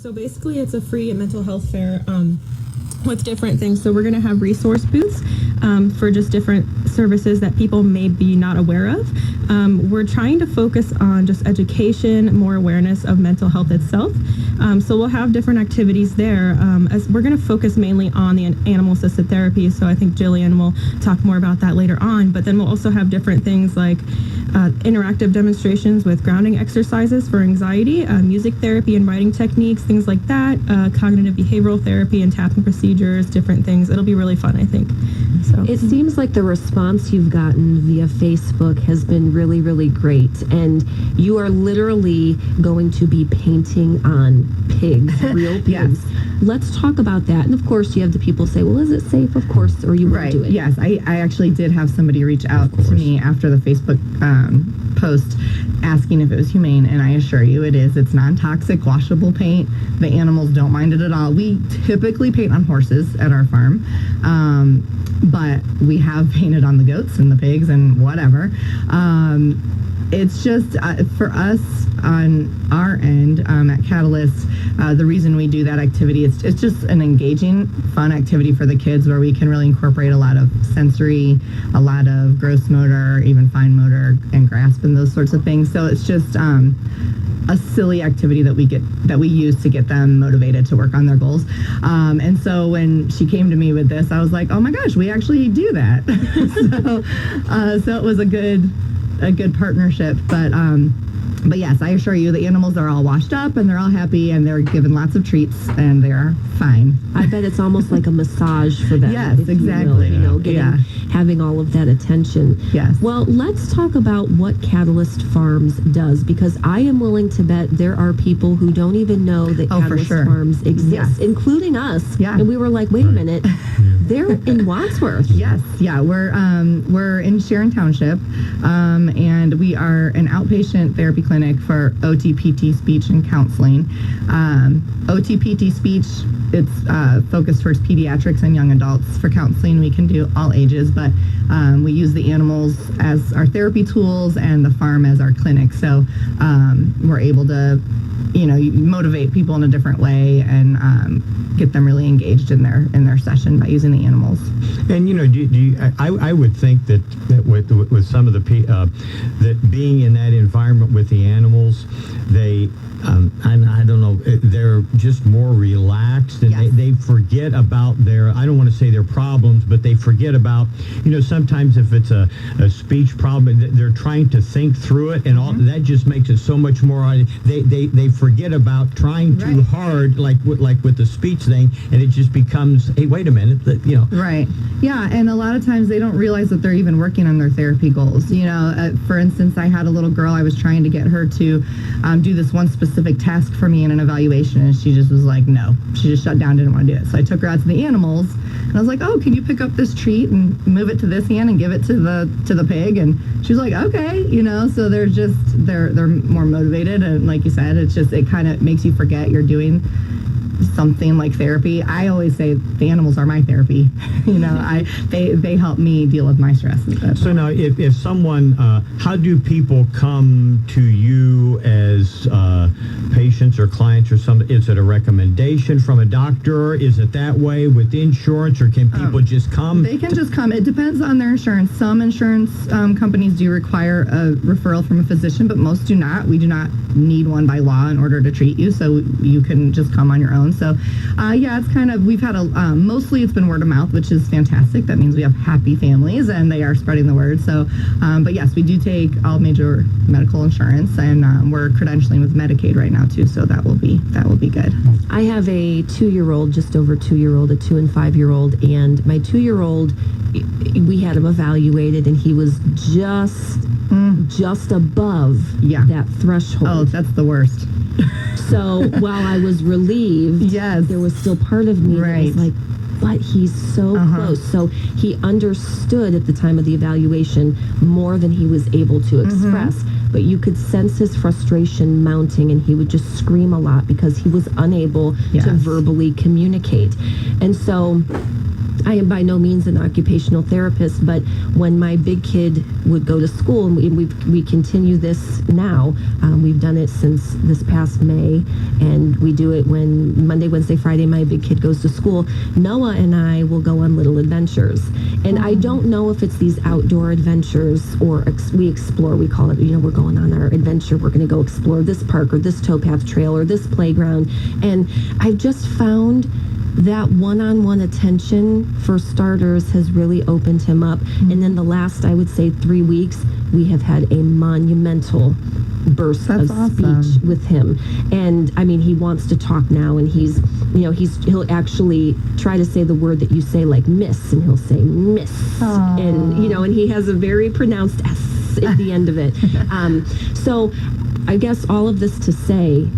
So basically, it's a free mental health fair with different things. So we're going to have resource booths for just different services that people may be not aware of. We're trying to focus on just education, more awareness of mental health itself. So we'll have different activities there. As we're going to focus mainly on the animal-assisted therapy. So I think Jillian will talk more about that later on. But then we'll also have different things like interactive demonstrations with grounding exercises for anxiety, music therapy and writing techniques, things like that, cognitive behavioral therapy and tapping procedures, different things. It'll be really fun, I think. So it seems like the response you've gotten via Facebook has been really, really great. And you are literally going to be painting on pigs, real pigs. Yes. Let's talk about that. And of course, you have the people say, well, is it safe? Of course, or you won't do it. Yes, I actually did have somebody reach out to me after the Facebook post asking if it was humane, and I assure you it is. It's non-toxic, washable paint. The animals don't mind it at all. We typically paint on horses at our farm, but we have painted on the goats and the pigs and whatever. It's just for us on our end at Catalyst, the reason we do that activity, it's just an engaging, fun activity for the kids where we can really incorporate a lot of sensory, a lot of gross motor, even fine motor and grasp and those sorts of things. So it's just a silly activity that we use to get them motivated to work on their goals. And so when she came to me with this, I was like, oh my gosh, we actually do that. So it was a good partnership, but yes, I assure you the animals are all washed up and they're all happy and they're given lots of treats and they're fine. I bet it's almost like a massage for them. Yes, exactly. Having all of that attention. Yes. Well, let's talk about what Catalyst Farms does, because I am willing to bet there are people who don't even know that Catalyst Farms exists, including us. Yeah. And we were like, wait a minute, they're in Wadsworth. Yes. Yeah. We're in Sharon Township, and we are an outpatient therapy clinic for OTPT speech and counseling. OTPT speech, it's focused towards pediatrics and young adults. For counseling, we can do all ages, but we use the animals as our therapy tools and the farm as our clinic. So we're able to, motivate people in a different way and get them really engaged in their session by using the animals. And I would think that with some of the that being in that environment with the animals, they I don't know, they're just more relaxed, and yes. they forget about I don't want to say their problems, but they forget about, sometimes if it's a speech problem, they're trying to think through it, and all that just makes it so much more, they forget about trying too hard, like with the speech thing, and it just becomes, hey, wait a minute, Right. Yeah, and a lot of times they don't realize that they're even working on their therapy goals. For instance, I had a little girl, I was trying to get her to do this one specific task for me in an evaluation, and she just was like, no. She just shut down, didn't want to do it. So I took her out to the animals, and I was like, oh, can you pick up this treat and move it to this hand and give it to the pig? And she was like, okay, so they're more motivated, and like you said, it kind of makes you forget you're doing something like therapy. I always say the animals are my therapy. They help me deal with my stress. So now, if someone, how do people come to you as patients or clients or something? Is it a recommendation from a doctor? Is it that way with insurance, or can people just come? They can just come. It depends on their insurance. Some insurance companies do require a referral from a physician, but most do not. We do not need one by law in order to treat you, so you can just come on your own. So, it's kind of, we've had mostly it's been word of mouth, which is fantastic. That means we have happy families and they are spreading the word. So, but yes, we do take all major medical insurance, and we're credentialing with Medicaid right now too. So that will be good. I have a 2-year-old, just over 2-year-old, a 2 and 5-year-old, and my 2-year-old, we had him evaluated, and he was just above that threshold. Oh, that's the worst. So while I was relieved, yes, there was still part of me that was like, but he's so close. So he understood at the time of the evaluation more than he was able to express. But you could sense his frustration mounting, and he would just scream a lot because he was unable to verbally communicate. And so I am by no means an occupational therapist, but when my big kid would go to school, and we continue this now, we've done it since this past May, and we do it when Monday, Wednesday, Friday, my big kid goes to school. Noah and I will go on little adventures. And I don't know if it's these outdoor adventures or we explore, we call it, we're going on our adventure. We're going to go explore this park or this towpath trail or this playground. And I've just found that one-on-one attention, for starters, has really opened him up. And then the last, I would say, 3 weeks, we have had a monumental burst of speech with him. And I mean, he wants to talk now, and he'll actually try to say the word that you say, like miss, and he'll say miss. Aww. And he has a very pronounced S at the end of it. So I guess all of this to say,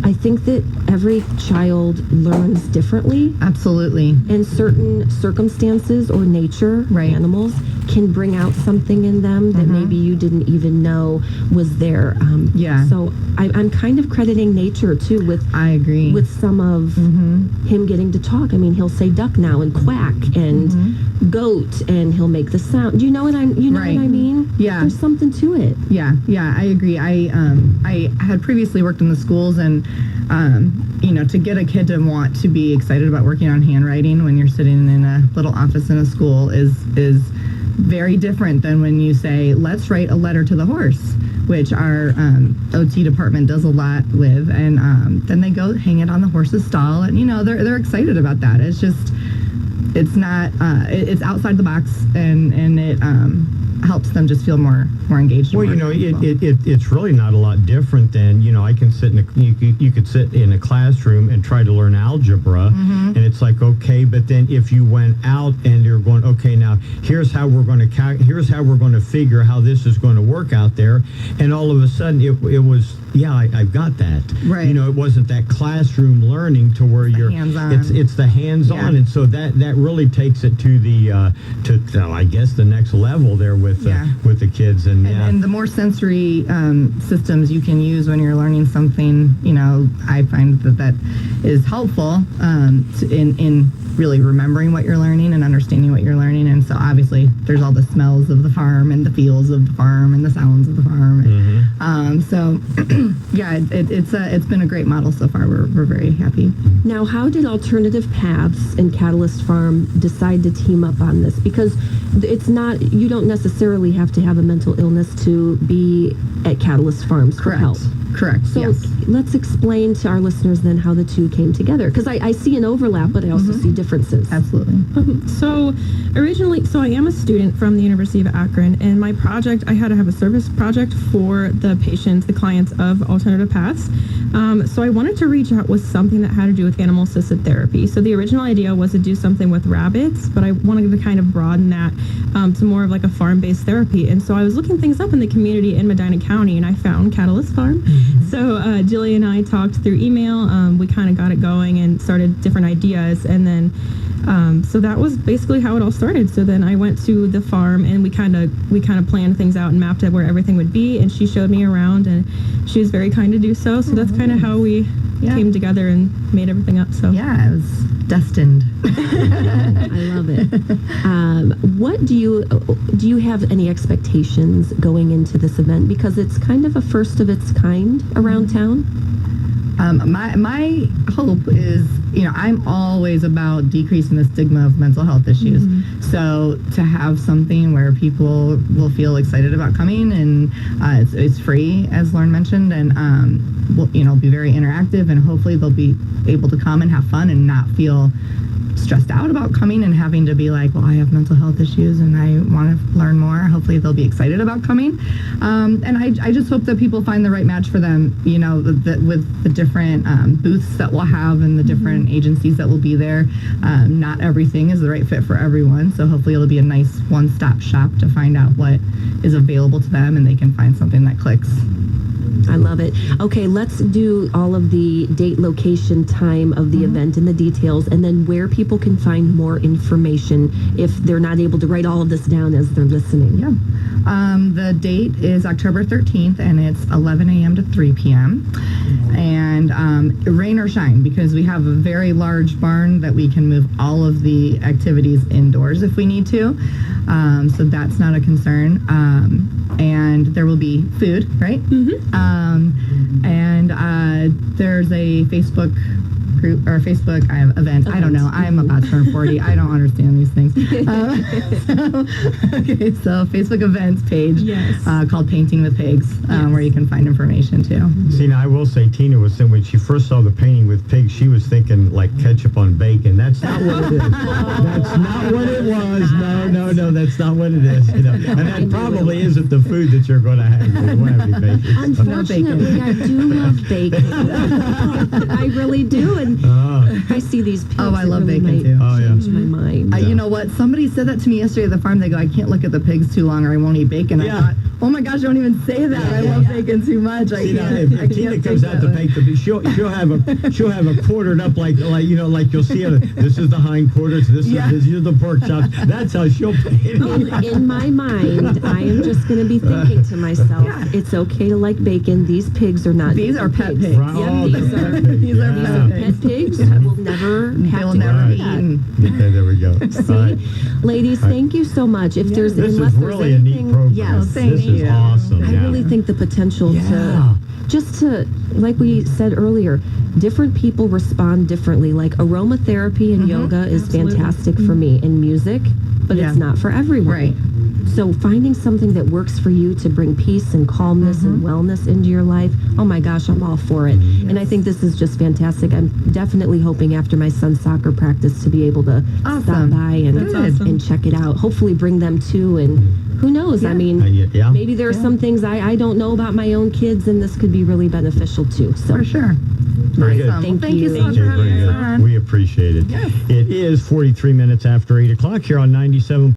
I think that every child learns differently. Absolutely. And certain circumstances or nature, animals, can bring out something in them that maybe you didn't even know was there. So I'm kind of crediting nature too with. I agree. With some of him getting to talk. I mean, he'll say duck now and quack and goat, and he'll make the sound. Do you know what I mean? Yeah. There's something to it. Yeah, I agree. I had previously worked in the schools, and to get a kid to want to be excited about working on handwriting when you're sitting in a little office in a school is very different than when you say, let's write a letter to the horse, which our OT department does a lot with, and then they go hang it on the horse's stall, and they're excited about that. It's just, it's not, it's outside the box, and it helps them just feel more engaged. Well, it's really not a lot different than, I can sit you could sit in a classroom and try to learn algebra, and it's like, okay, but then if you went out and you're going, okay, now here's how we're going to figure how this is going to work out there, and all of a sudden it was, I've got that. Right. It wasn't that classroom learning to where you're hands-on. It's the hands-on, and so that really takes it to the I guess the next level there with the kids, and the more sensory systems you can use when you're learning something, I find that is helpful in really remembering what you're learning and understanding what you're learning. And so obviously there's all the smells of the farm and the feels of the farm and the sounds of the farm. It's been a great model so far. We're very happy. Now, how did Alternative Paths and Catalyst Farm decide to team up on this? Because it's not, you don't necessarily have to have a mental illness to be at Catalyst Farms for help. Correct. So let's explain to our listeners then how the two came together, because I see an overlap, but I also see differences. Absolutely. So originally, I am a student from the University of Akron, and my project, I had to have a service project for the patients, the clients of Alternative Paths. So I wanted to reach out with something that had to do with animal-assisted therapy. So the original idea was to do something with rabbits, but I wanted to kind of broaden that to more of like a farm-based therapy. And so I was looking things up in the community in Medina County, and I found Catalyst Farm. So Julie and I talked through email. We kind of got it going and started different ideas, and then so that was basically how it all started. So then I went to the farm, and we kind of planned things out and mapped out where everything would be, and she showed me around, and she was very kind to do so. So that's kind of how we came together and made everything up. So it was destined. I love it. What do you have any expectations going into this event, because it's kind of a first of its kind around town? My hope is, I'm always about decreasing the stigma of mental health issues. So to have something where people will feel excited about coming, and it's free, as Lauren mentioned, and will be very interactive, and hopefully they'll be able to come and have fun and not feel stressed out about coming and having to be like, well, I have mental health issues and I want to learn more. Hopefully they'll be excited about coming. And I just hope that people find the right match for them, with the different booths that we'll have and the different agencies that will be there. Not everything is the right fit for everyone. So hopefully it'll be a nice one-stop shop to find out what is available to them, and they can find something that clicks. I love it. Okay, let's do all of the date, location, time of the event and the details, and then where people can find more information if they're not able to write all of this down as they're listening. Yeah. The date is October 13th, and it's 11 a.m. to 3 p.m. And rain or shine, because we have a very large barn that we can move all of the activities indoors if we need to. So that's not a concern. And there will be food, right? And there's a Facebook group or Facebook event. I don't know. I'm about to turn 40. I don't understand these things. So Facebook events page called Painting with Pigs, where you can find information too. See, now I will say, Tina was saying when she first saw the painting with pigs, she was thinking like ketchup on bacon. That's not what it is. That's not what it was. No, that's not what it is. You know? And that probably isn't the food that you're going to have. You won't have any bacon. Unfortunately, I do love bacon. I really do, and I see these pigs. Oh, I love really bacon might too. change my mind. You know what? Somebody said that to me yesterday at the farm. They go, I can't look at the pigs too long or I won't eat bacon. I thought, oh my gosh, don't even say that. I love bacon too much. See, now, if Tina comes out to bake the she'll have a quartered up like you'll see it. This is the hindquarters. These are the pork chops. That's how she'll paint it. In my mind, I am just going to be thinking to myself, it's okay to like bacon. These pigs are not. These are pet pigs. Right. Oh, These they're are pet pigs. these are Yeah. pet pigs that will never have They'll to never go be to that. eaten. Okay, there we go. All right. Ladies, thank you so much. If there's This unless is there's really a neat anything, program. yes, thank This is you. awesome. I yeah. really think the potential Yeah. to, like we said earlier, different people respond differently. Like aromatherapy and yoga is fantastic for me, and music, but it's not for everyone. Right. So finding something that works for you to bring peace and calmness and wellness into your life, oh my gosh, I'm all for it. And I think this is just fantastic. I'm definitely hoping after my son's soccer practice to be able to stop Awesome. by and, That's awesome. and check it out. Hopefully bring them too, and who knows? I mean, Yeah. maybe there are some things I don't know about my own kids, and this could be really beneficial too. So For sure. Very good. Awesome. Thank Well, thank you you. so much Okay, for having very us good. on. We appreciate it. It is 43 minutes after 8 o'clock here on 97.